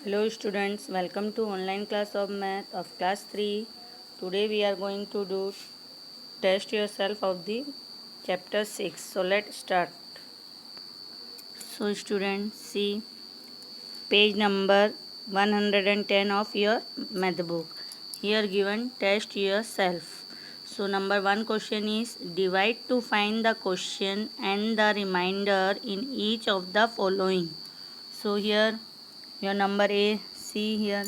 Hello students, welcome to online class of math of class 3. Today we are going to do test yourself of the chapter 6. So let's start. So students, see page number 110 of your math book. Here given test yourself. So number 1 question is divide to find the question and the remainder in each of the following. So here your number A, see here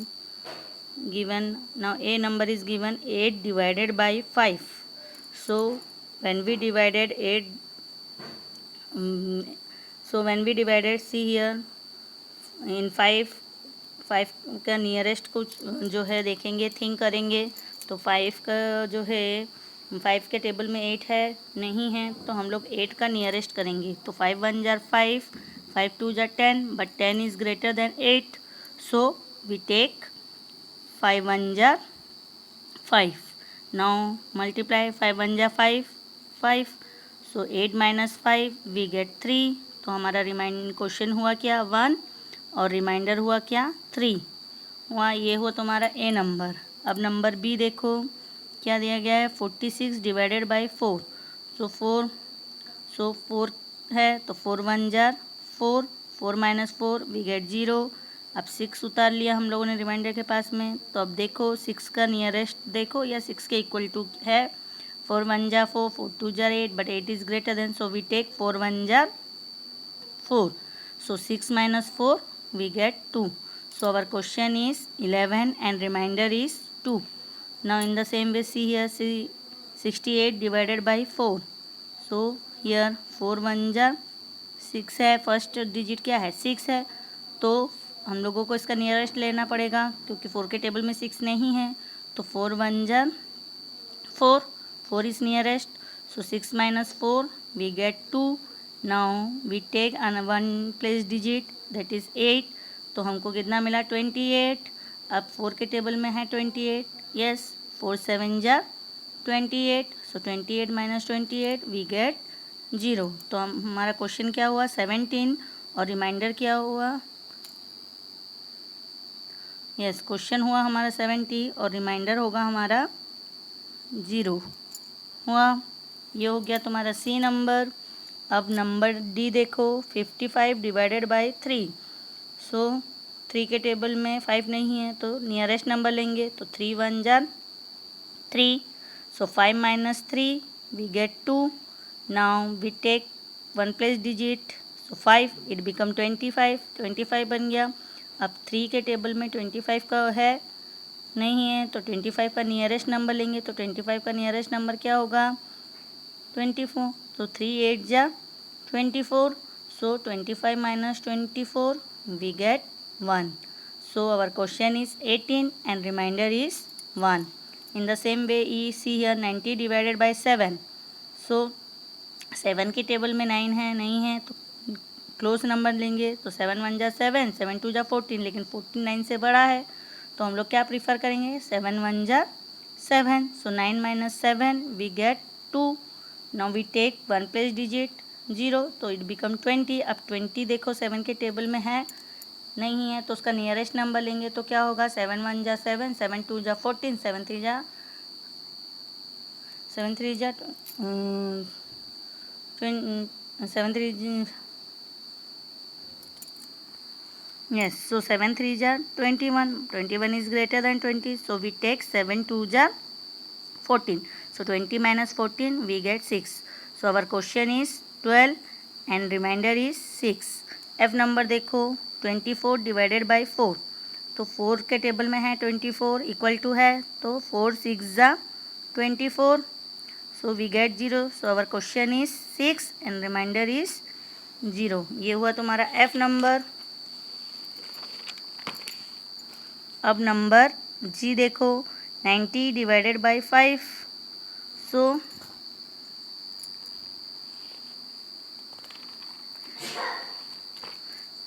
given. Now a number is given 8 divided by 5. So when we divided 8, when we divided, see here in 5 का nearest कुछ जो है देखेंगे, think करेंगे तो 5 का जो है 5 के टेबल में 8 है नहीं है, तो हम लोग 8 का नियरेस्ट करेंगे. तो 5 1 jar 5, 5 2 jar 10, but 10 is greater than 8, so we take 5 1 jar 5. Now multiply 5 1 jar 5, 5. So 8 minus 5 we get 3. तो हमारा रिमाइंड क्वेश्चन हुआ क्या 1 और रिमाइंडर हुआ क्या 3 हुआ. ये हुआ तुम्हारा ए नंबर. अब नंबर बी देखो क्या दिया गया है 46 डिवाइडेड बाई 4. सो 4 है तो 4 1 जार 4, 4 माइनस 4 वी गेट 0. अब 6 उतार लिया हम लोगों ने रिमाइंडर के पास में. तो अब देखो 6 का नियरेस्ट देखो या 6 के इक्वल टू है. 4 1 jar 4, 4 2 jar 8, but 8 is greater than, so we take 4 1 jar 4. So 6 minus 4 we get 2. So our question is 11 and remainder is 2. Now in the same way see here, see 68 divided by 4. So here 4 1 jar 6 है, first digit क्या है 6 है, तो हम लोगों को इसका nearest लेना पड़ेगा क्योंकि 4 के टेबल में 6 नहीं है. तो 4 1 jar 4, 4 is nearest, so 6 minus 4 we get 2. Now we take one place digit, that is 8. तो हमको कितना मिला 28. अब 4 के टेबल में है 28, yes. 4 7 jar 28, so 28 minus 28 we get 0. तो हमारा क्वेश्चन क्या हुआ 17 और रिमाइंडर क्या हुआ, यस क्वेश्चन हुआ हमारा 70 और रिमाइंडर होगा हमारा 0 हुआ. ये हो गया तुम्हारा सी नंबर. अब नंबर डी देखो 55 डिवाइडेड बाई 3. सो 3 के टेबल में 5 नहीं है तो नियरेस्ट नंबर लेंगे. तो 3 1 जार 3, so 5 minus 3 we get 2. Now we take one place digit, so 5 it become 25, 25 बन गया. अब 3 के टेबल में 25 का है नहीं है तो 25 का नियरेस्ट नंबर लेंगे. तो 25 का नियरेस्ट नंबर क्या होगा 24. तो 3 8 जा 24, so 25 minus 24 we get 1. So our question is 18 and remainder is 1. In the same way you see here 90 divided by 7. So 7 की टेबल में 9 है नहीं है तो क्लोज नंबर लेंगे. तो 7 1 जा 7, 7 2 जा 14, लेकिन 14 9 से बड़ा है तो हम लोग क्या प्रीफर करेंगे 7 1 जा 7. So 9 minus 7 we get 2. Now we take one place digit 0, तो इट बिकम 20. अब 20 देखो 7 के टेबल में है नहीं है तो उसका नियरेस्ट नंबर लेंगे. तो क्या होगा 7 1 जा 7, 7 2 जा 14, 7 3 जा 7 3 yes, so 7 3 जा 21, 21 is greater than 20, so we take 7 2 जा 14. So 20 minus 14 we get 6. So our question is 12 and remainder is 6. F number देखो 24 डिवाइडेड बाई 4. तो 4 के टेबल में है 24 इक्वल टू है तो 4 6 जा 24, so we get 0. So our question is 6 and reminder is 0. ये हुआ तुम्हारा F नंबर. अब नंबर G देखो 90 डिवाइडेड बाई 5. सो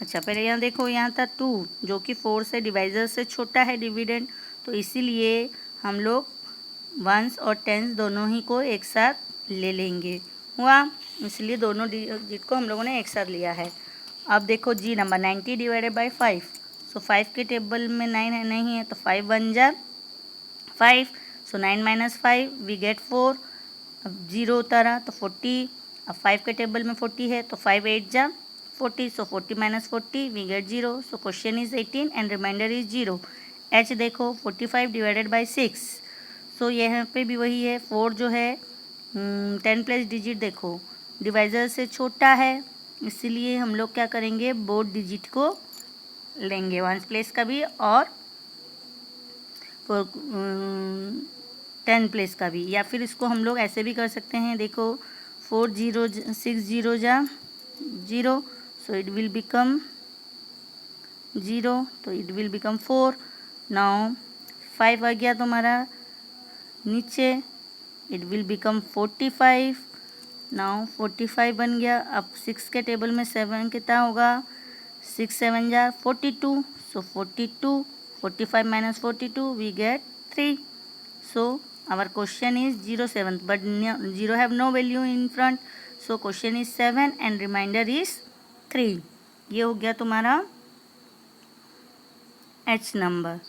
अच्छा पहले यहाँ देखो यहाँ था 2 जो कि 4 से डिवाइजर से छोटा है डिविडेंड, तो इसीलिए हम लोग वंस और टेंस दोनों ही को एक साथ ले लेंगे हुआ, इसलिए दोनों डिजिट को हम लोगों ने एक साथ लिया है. अब देखो जी नंबर 90 डिवाइडेड बाई 5. सो 5 के टेबल में 9 है नहीं है, तो 5 1 जा 5, सो 9 माइनस 5 वी गेट 4, अब 0 उतारा तो 40, अब 5 के टेबल में 40 है तो 5 8 जा 40, so 40 minus 40 we get 0, so question is 18 and reminder is 0। H देखो 45 डिवाइडेड बाई 6, सो यहाँ पे भी वही है, 4 जो है 10 प्लस डिजिट देखो डिवाइज़र से छोटा है, इसीलिए हम लोग क्या करेंगे, बोथ डिजिट को लेंगे, वंस प्लेस का भी और 10 प्लेस का भी। या फिर इसको हम लोग ऐसे भी कर सकते हैं, देखो 4 0 6 0 जा 0, सो इट विल बिकम 0, तो इट विल बिकम 4। नाउ 5 आ गया तुम्हारा नीचे, इट विल बिकम 45। नाउ 45 बन गया। अब 6 के टेबल में 7 कितना होगा, 6 7 जा 42, so 42, 45 minus 42 we get 3। So our question is 0 7, but 0 have no value in front, so question is 7 and reminder is 3। ये हो गया तुम्हारा एच नंबर।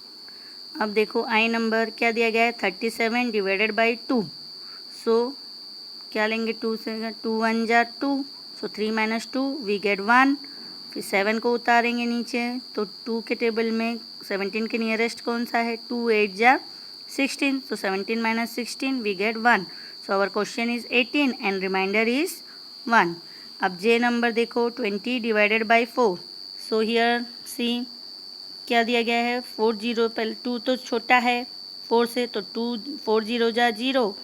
अब देखो आई नंबर क्या दिया गया है, 37 डिवाइडेड बाई 2, सो क्या लेंगे, 2 से 2 1 जा 2, सो 3 माइनस 2 वी गेट 1। फिर 7 को उतारेंगे नीचे, तो 2 के टेबल में 17 के नियरेस्ट कौन सा है, 2 8 जा 16, so 17 minus 16 we get 1। So our question is 18 and reminder is 1। अब जे नंबर देखो 20 divided by 4, so here see क्या दिया गया है, 4 0, पहले 2 तो छोटा है 4 से, तो 2 4 0 जा 0,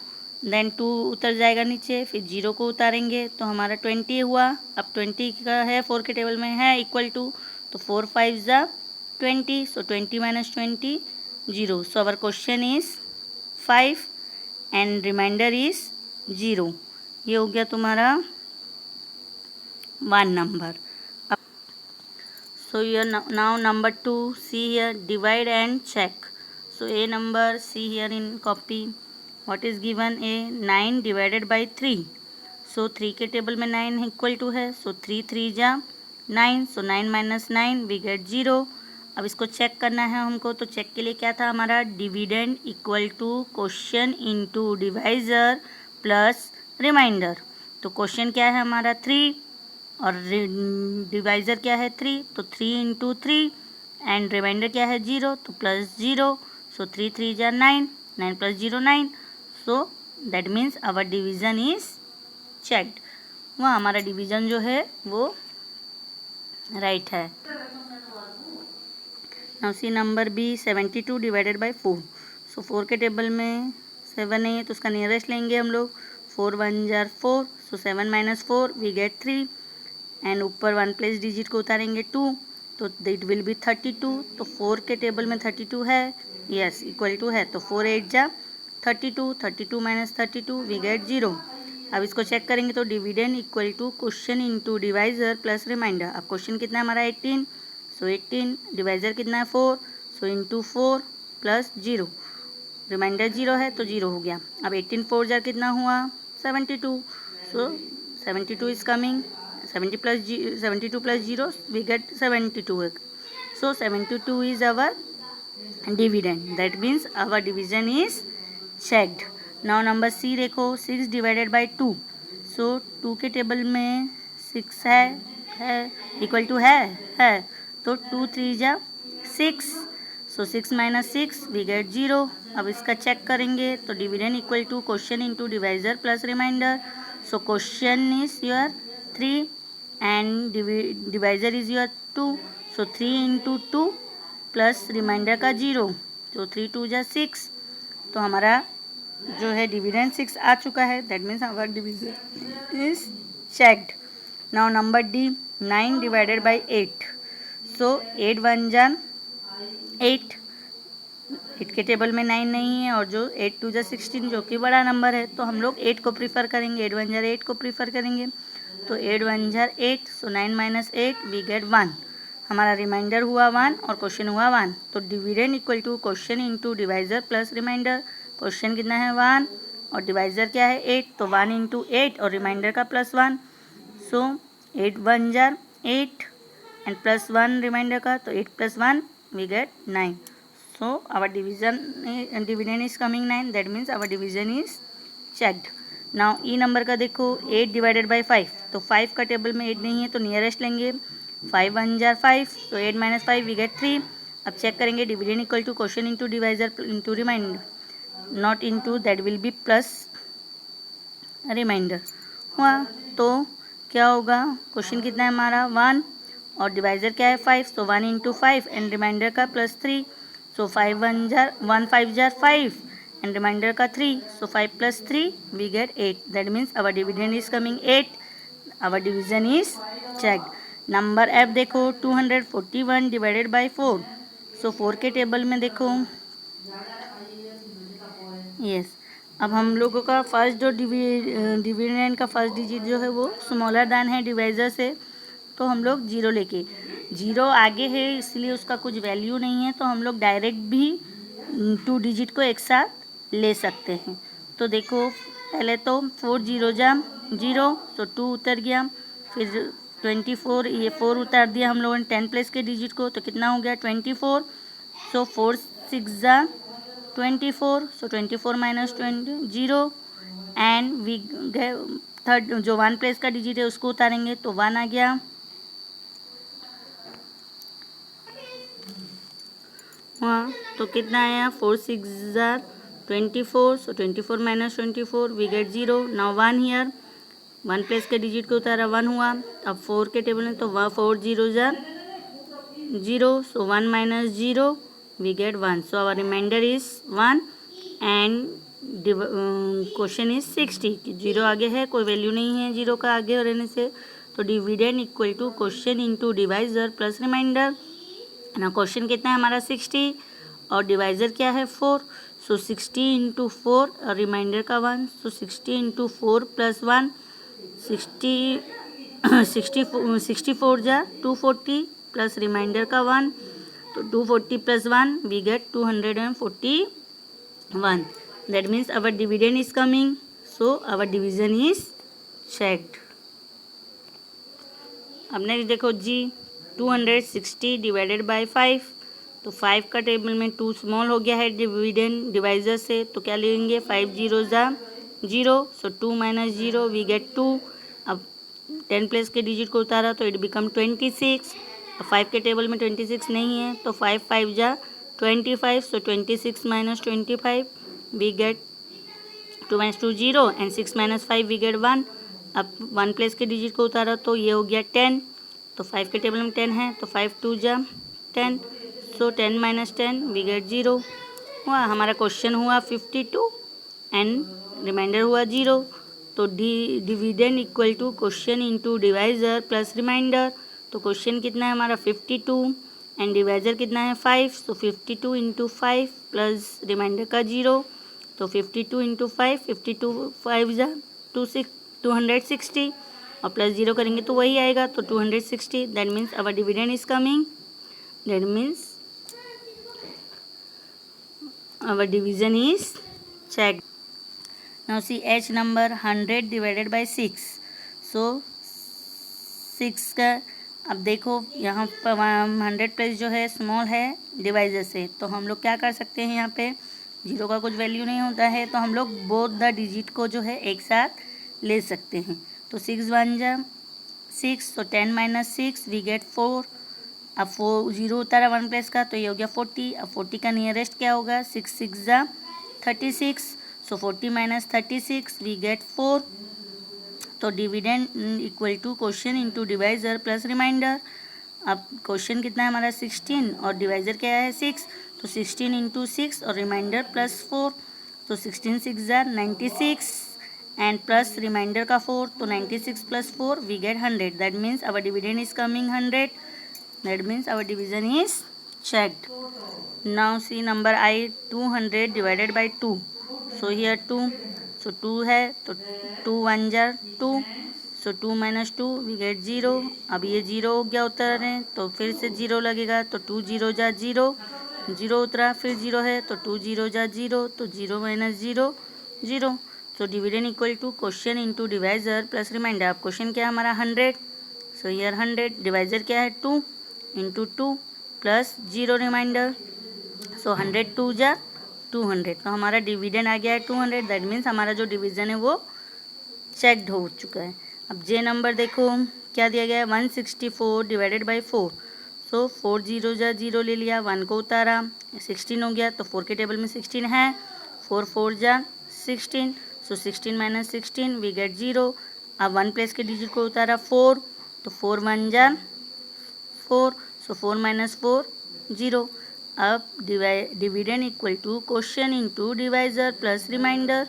देन 2 उतर जाएगा नीचे, फिर 0 को उतारेंगे तो हमारा 20 हुआ। अब 20 का है 4 के टेबल में है इक्वल टू, तो 4 5 जा 20, so 20 minus 20 0, so our question is 5 and reminder is 0। ये हो गया तुम्हारा 1 number. So here now number 2, see here divide and check. So a number, see here in copy what is given, a 9 divided by 3, so 3 के table में 9 equal to है, so 3 3 जा 9, so 9 minus 9 we get 0। अब इसको check करना है हमको, तो चेक के लिए क्या था हमारा, dividend equal to question into divisor plus reminder. तो क्वेश्चन क्या है हमारा 3 और डिवाइज़र क्या है 3, तो 3 इंटू 3 एंड रिमाइंडर क्या है 0, तो प्लस 0, सो 3 3 जा 9, 9 plus 0 9, so that means our division is checked. वह हमारा डिवीज़न जो है वो राइट है। Now see number B 72 divided by 4, so 4 के टेबल में 7 नहीं है तो उसका नियरेस्ट लेंगे हम लोग, 4 1 jar 4, so 7 minus 4 we get 3 and ऊपर 1 प्लेस डिजिट को उतारेंगे 2, तो इट विल बी 32, तो 4 के टेबल में 32 है, यस इक्वल टू है, तो 4 8 जा 32, 32 माइनस 32 वी गेट 0। अब इसको चेक करेंगे तो dividend equal to question into divisor plus reminder. अब क्वेश्चन कितना है हमारा 18, सो 18, डिवाइज़र कितना है 4, सो इंटू 4 प्लस 0, रिमाइंडर 0 है तो 0 हो गया। अब 18 4 जा कितना हुआ 72, सो 72 is coming, 72 plus 0 we get 72, so 72 is our dividend, that means our division is checked। now number C देखो 6 divided by 2, so 2 के टेबल में 6 है इक्वल टू है तो 2 3 जा 6, सो 6 माइनस 6 वी गेट 0। अब इसका चेक करेंगे तो dividend equal to question into divisor plus reminder, so question is your 3 and divisor is your 2, so 3 into 2 plus remainder का 0, तो 3 2 जा 6, तो हमारा जो है डिविडेंड 6 आ चुका है, that means our division is checked. Now number D 9 divided by 8, so 8 1 जा 8, 8 के टेबल में 9 नहीं है और जो 8 2 जा 16 जो कि बड़ा नंबर है, तो हम लोग 8 को प्रीफर करेंगे, 8 1 जा 8 को प्रीफर करेंगे, तो 8 1 जार 8, सो 9 माइनस 8 वी गेट 1। हमारा रिमाइंडर हुआ 1 और क्वेश्चन हुआ 1, तो dividend equal to question into divisor plus reminder. Question कितना है 1 और डिवाइज़र क्या है 8, तो 1 इंटू 8 और रिमाइंडर का प्लस 1, सो 8 1 जार 8 एंड प्लस 1 रिमाइंडर का, तो 8 plus 1 we get 9. So our dividend is coming 9. That means our division is checked. Now E number का देखो 8 डिवाइडेड बाई 5, तो 5 का टेबल में 8 नहीं है तो नियरेस्ट लेंगे. 5 1 जार 5, तो 8 माइनस 5 वी गेट 3. अब चेक करेंगे dividend equal to question into divisor into reminder, not into, that will be plus reminder हुआ. तो क्या होगा, क्वेश्चन कितना है हमारा 1 और डिवाइजर क्या है 5, तो 1 इंटू 5 एंड रिमाइंडर का plus 3. So 5 1 jar 1 5 jar 5 and remainder का 3, so 5 plus 3 we get 8. That means our dividend is coming 8. Our division is checked. Number F देखो 241 डिवाइडेड बाई 4, सो 4 के टेबल में देखो. यस अब हम लोगों का फर्स्ट जो डिविडेंड का फर्स्ट डिजिट जो है वो स्मॉलर दैन है डिवाइजर से, तो हम लोग 0 लेके, 0 आगे है इसलिए उसका कुछ वैल्यू नहीं है, तो हम लोग डायरेक्ट भी 2 डिजिट को एक साथ ले सकते हैं. तो देखो पहले तो 4 0 जा 0, तो 2 उतर गया, फिर 24 ये 4 उतार दिया हम लोगों ने 10 प्लेस के डिजिट को, तो कितना हो गया 24. सो 4 6 जा 24, so 24 minus 0 and we third जो 1 प्लेस का डिजिट है उसको उतारेंगे तो 1 आ गया. हाँ तो कितना आया 4 6 जा 24, so 24 minus 24 we get 0. Now 1 here, 1 place के डिजिट को उतारा 1 हुआ. अब 4 के टेबल में तो 4 0 जा 0, so 1 minus 0 we get 1. So our reminder is 1 and question is 60. 0 आगे है, कोई वैल्यू नहीं है 0 का आगे रहने से, तो dividend equal to question into divisor plus reminder. ना क्वेश्चन कितना है हमारा 60 और डिवाइजर क्या है 4, सो 60 इंटू 4 और रिमाइंडर का 1, सो 60 इंटू 4 प्लस 1, 64 जा 240 प्लस रिमाइंडर का 1, तो 240 plus 1 we get 241. That means our dividend is coming, so our division is checked. अब नेक्स्ट देखो जी 260 डिवाइडेड बाई 5, तो 5 का टेबल में 2 स्मॉल हो गया है डिविडेंड डिवाइजर से, तो क्या लेंगे 5 0 जा 0, सो 2 माइनस 0 वी गेट 2. अब 10 प्लेस के डिजिट को उतारा तो इट बिकम 26. अब 5 के टेबल में 26 नहीं है, तो 5 5 जा 25, so 26 minus 25 we get 2 minus 2 0 and 6 minus 5 we get 1. अब 1 प्लेस के डिजिट को उतारा तो ये हो गया 10, तो 5 के टेबल में 10 है, तो 5 2 जा 10, सो 10 माइनस 10 वी गेट 0 हुआ. हमारा क्वेश्चन हुआ 52 एंड रिमाइंडर हुआ 0. तो dividend equal to question into divisor plus reminder. तो क्वेश्चन कितना है हमारा 52 एंड डिवाइजर कितना है 5, सो 52 इंटू 5 प्लस रिमाइंडर का 0, तो 52 इंटू 5, 52 5 जा 260 और प्लस 0 करेंगे तो वही आएगा, तो 260. That means our dividend is coming, that means our division is checked. Now see H number 100 divided by 6, so 6 का अब देखो यहाँ पर 100 प्लस जो है स्मॉल है डिवाइजर से, तो हम लोग क्या कर सकते हैं, यहाँ पे 0 का कुछ वैल्यू नहीं होता है, तो हम लोग बोथ द डिजिट को जो है एक साथ ले सकते हैं. तो 6 1 जा 6, तो 10 माइनस 6 वी गेट 4. अब 4 0 उतारा 1 प्लस का, तो ये हो गया 40. अब 40 का नियरेस्ट क्या होगा 6 6 जा 36, सो 40 माइनस 36 वी गेट 4. तो dividend equal to question into divisor plus reminder. अब क्वेश्चन कितना है हमारा 16 और डिवाइजर क्या है 6, तो 16 इंटू 6 और रिमाइंडर प्लस 4, तो 16 6 जा 96 एंड प्लस रिमाइंडर का 4, तो 96 plus 4 we get 100. That means our dividend is coming 100. That means our division is checked. Now see number I 200 divided by 2. So here 2. So 2 है तो 2 1 जा 2. So 2 minus 2 we get 0. अब ये 0 हो गया उतर रहे, तो फिर से 0 लगेगा, तो 2 0 जा 0, 0 उतरा, फिर 0 है तो 2 0 जा 0, तो 0 minus 0 0. So dividend equal to question into divisor plus reminder. अब क्वेश्चन क्या है हमारा 100, सो हियर 100, डिवाइजर क्या है 2 इंटू 2, प्लस 0 रिमाइंडर। सो 100 2 जा 200, तो हमारा डिविडेंड आ गया है 200। दैट मीन्स हमारा जो डिवीज़न है वो चेक्ड हो चुका है। अब जे नंबर देखो क्या दिया गया है, 164 डिवाइडेड बाई 4। सो 4 0 जा 0 ले लिया, 1 को उतारा, 16 हो गया। तो 4 के टेबल में 16 है, 4 4 जा 16। सो 16 माइनस 16 वी गेट 0। अब 1 प्लेस के डिजिट को उतारा 4, तो 4 1 जा 4। So 4 minus 4 0। अब dividend equal to question into divisor plus reminder.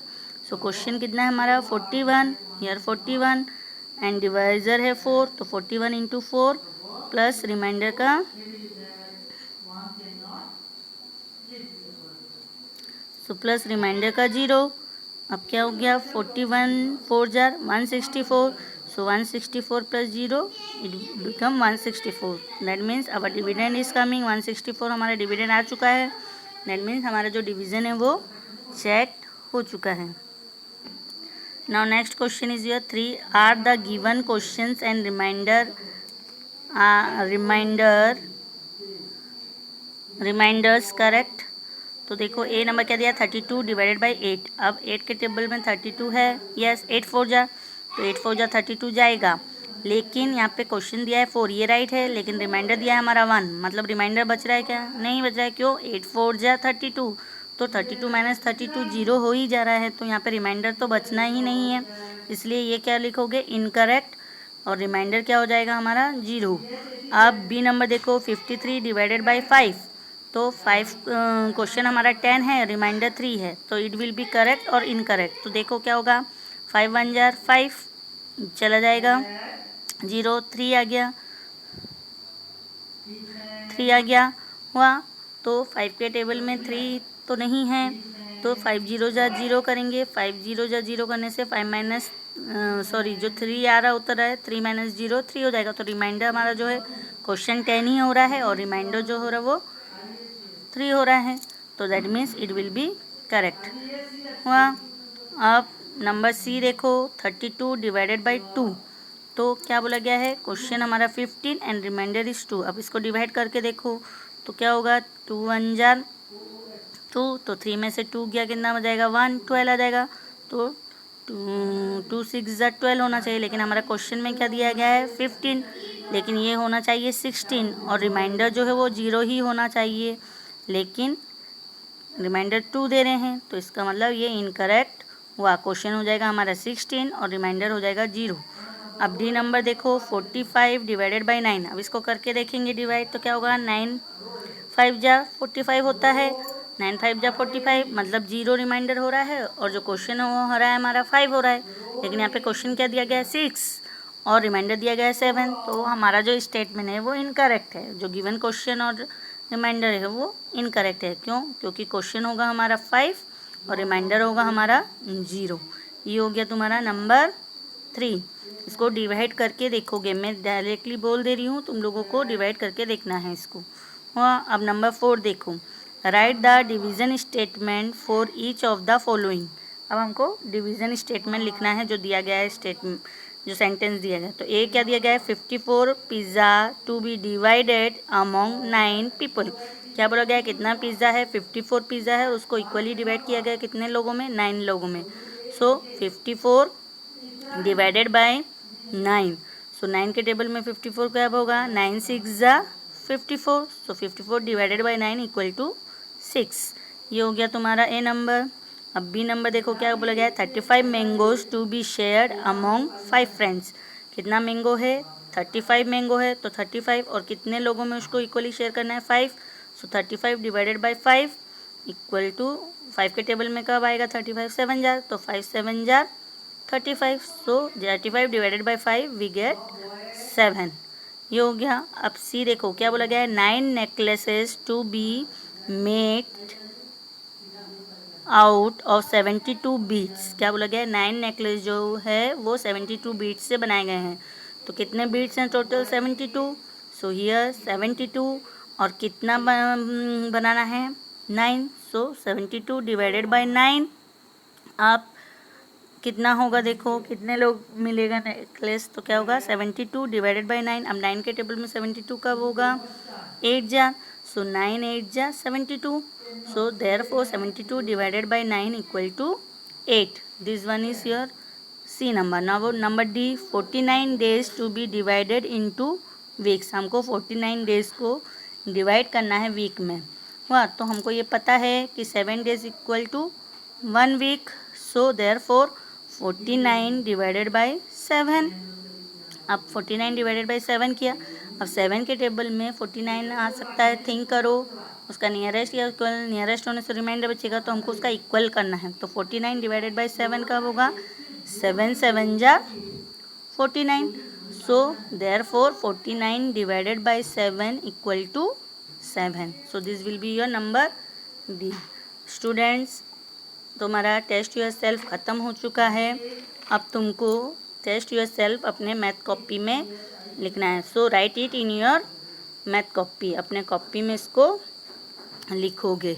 So question कितना है हमारा 41, हियर 41 एंड डिवाइजर है 4, तो 41 इंटू 4 प्लस रिमाइंडर का प्लस रिमाइंडर का 0। अब क्या हो गया 41 4 jar 164। So 164 plus 0 it become 164। That means our dividend is coming 164। हमारा डिविडेंड आ चुका है। दैट मीन्स हमारा जो डिवीज़न है वो चेक हो चुका है। Now next question is your 3 are the given questions and reminders correct. तो देखो ए नंबर क्या दिया 32 डिवाइडेड बाई 8। अब 8 के टेबल में 32 है, यस 8 4 जा, तो 8 4 जा 32 जाएगा। लेकिन यहाँ पे क्वेश्चन दिया है 4, ये राइट है, लेकिन रिमाइंडर दिया है हमारा 1, मतलब रिमाइंडर बच रहा है क्या, नहीं बच रहा है। क्यों, 8 4 जा 32, तो 32 माइनस 32 0 हो ही जा रहा है, तो यहाँ पे रिमाइंडर तो बचना ही नहीं है। इसलिए ये क्या लिखोगे इनकरेक्ट, और रिमाइंडर क्या हो जाएगा हमारा 0। अब बी नंबर देखो 53 डिवाइडेड बाई 5। तो 5 क्वेश्चन हमारा 10 है, रिमाइंडर 3 है, तो इट विल बी करेक्ट और इनकरेक्ट। तो देखो क्या होगा 5 1 जार 5 चला जाएगा, 0 3 आ गया, 3 आ गया हुआ। तो 5 के टेबल में 3 तो नहीं है, तो 5 0 जा 0 करेंगे। 5 0 जा 0 करने से 5 माइनस जो 3 आ रहा उतर रहा है, 3 माइनस 0 3 हो जाएगा। तो रिमाइंडर हमारा जो है क्वेश्चन 10 ही हो रहा है, और रिमाइंडर जो हो रहा है वो 3 हो रहा है, तो that means it will be correct हुआ। अब नंबर सी देखो 32 डिवाइडेड बाई 2। तो क्या बोला गया है, क्वेश्चन हमारा 15 एंड रिमाइंडर इज 2। अब इसको डिवाइड करके देखो तो क्या होगा 2 1 जार 2, तो 3 में से 2 गया कितना हो जाएगा 1, 12 आ जाएगा। तो 2 6 जार 12 होना चाहिए, लेकिन हमारा क्वेश्चन में क्या दिया गया है 15, लेकिन ये होना चाहिए 16, और रिमाइंडर जो है वो 0 ही होना चाहिए, लेकिन रिमाइंडर 2 दे रहे हैं, तो इसका मतलब ये इनकरेक्ट हुआ। क्वेश्चन हो जाएगा हमारा 16 और रिमाइंडर हो जाएगा 0। अब डी नंबर देखो 45 डिवाइडेड बाई 9। अब इसको करके देखेंगे डिवाइड, तो क्या होगा 9 5 जा 45 होता है, 9 5 जा 45, मतलब 0 रिमाइंडर हो रहा है, और जो क्वेश्चन है वो हो रहा है हमारा 5 हो रहा है। लेकिन यहाँ पे क्वेश्चन क्या दिया गया है 6 और रिमाइंडर दिया गया है 7, तो हमारा जो स्टेटमेंट है वो इनकरेक्ट है। जो गिवन क्वेश्चन और रिमाइंडर है वो इनकरेक्ट है। क्यों, क्योंकि क्वेश्चन होगा हमारा 5 और रिमाइंडर होगा हमारा 0। ये हो गया तुम्हारा नंबर 3। इसको डिवाइड करके देखोगे, मैं डायरेक्टली बोल दे रही हूँ, तुम लोगों को डिवाइड करके देखना है इसको। हाँ, अब नंबर 4 देखो, right the division statement for each of the following. अब हमको डिवीज़न स्टेटमेंट लिखना है जो दिया गया है, स्टेटमेंट जो सेंटेंस दिया गया है। तो ए क्या दिया गया है 54 pizza to be divided among 9 people. क्या बोला गया है, कितना पिज़्ज़ा है 54 पिज़्ज़ा है, उसको इक्वली डिवाइड किया गया कितने लोगों में 9 लोगों में। सो 54 डिवाइडेड बाय 9। सो 9 के टेबल में 54 क्या होगा 9 6 जा 54। So 54 divided by 9 equal to 6। ये हो गया तुम्हारा ए नंबर। अब बी नंबर देखो क्या बोला गया है 35 mangoes to be shared among 5 friends. कितना मैंगो है 35 मैंगो है, तो 35 और कितने लोगों में उसको इक्वली शेयर करना है 5। सो 35 डिवाइडेड बाय 5 इक्वल टू 5 के टेबल में कब आएगा 35 7 जार, तो 5 7 जार 35। So 35 divided by 5 we get 7। ये हो गया। अब सी देखो क्या बोला गया है 9 necklaces to be made out of 72 beads. क्या बोला गया है 9 नेकलेस जो है वो 72 बीट्स से बनाए गए हैं। तो कितने बीट्स हैं टोटल 72। सो हियर 72 और कितना बनाना है 9। सो 72 डिवाइडेड बाय 9। आप कितना होगा देखो, कितने लोग मिलेगा नेकलेस, तो क्या होगा 72 डिवाइडेड बाई 9। अब 9 के टेबल में 72 कब होगा, 8 जा, सो 9 8 जा 72, so therefore 72 divided by 9 equal to 8। This one is your C number. Now number D, 49 days to be divided into weeks. हमको 49 डेज को डिवाइड करना है वीक में। हुआ, तो हमको ये पता है कि 7 days equal to 1 week, so therefore 49 divided by 7। अब 49 डिवाइडेड बाई 7 किया, अब 7 के टेबल में 49 आ सकता है, थिंक करो उसका नियरेस्ट या इक्वल। नियरेस्ट होने से रिमाइंडर बचेगा, तो हमको उसका इक्वल करना है। तो 49 डिवाइडेड बाई 7 कब होगा, 7 7 जा 49, so therefore 49 divided by 7 equal to 7। So this will be your number D. Students, तुम्हारा टेस्ट योर सेल्फ ख़त्म हो चुका है। अब तुमको टेस्ट योर सेल्फ अपने मैथ कॉपी में लिखना है। So write it in your math copy, अपने कॉपी में इसको लिखोगे।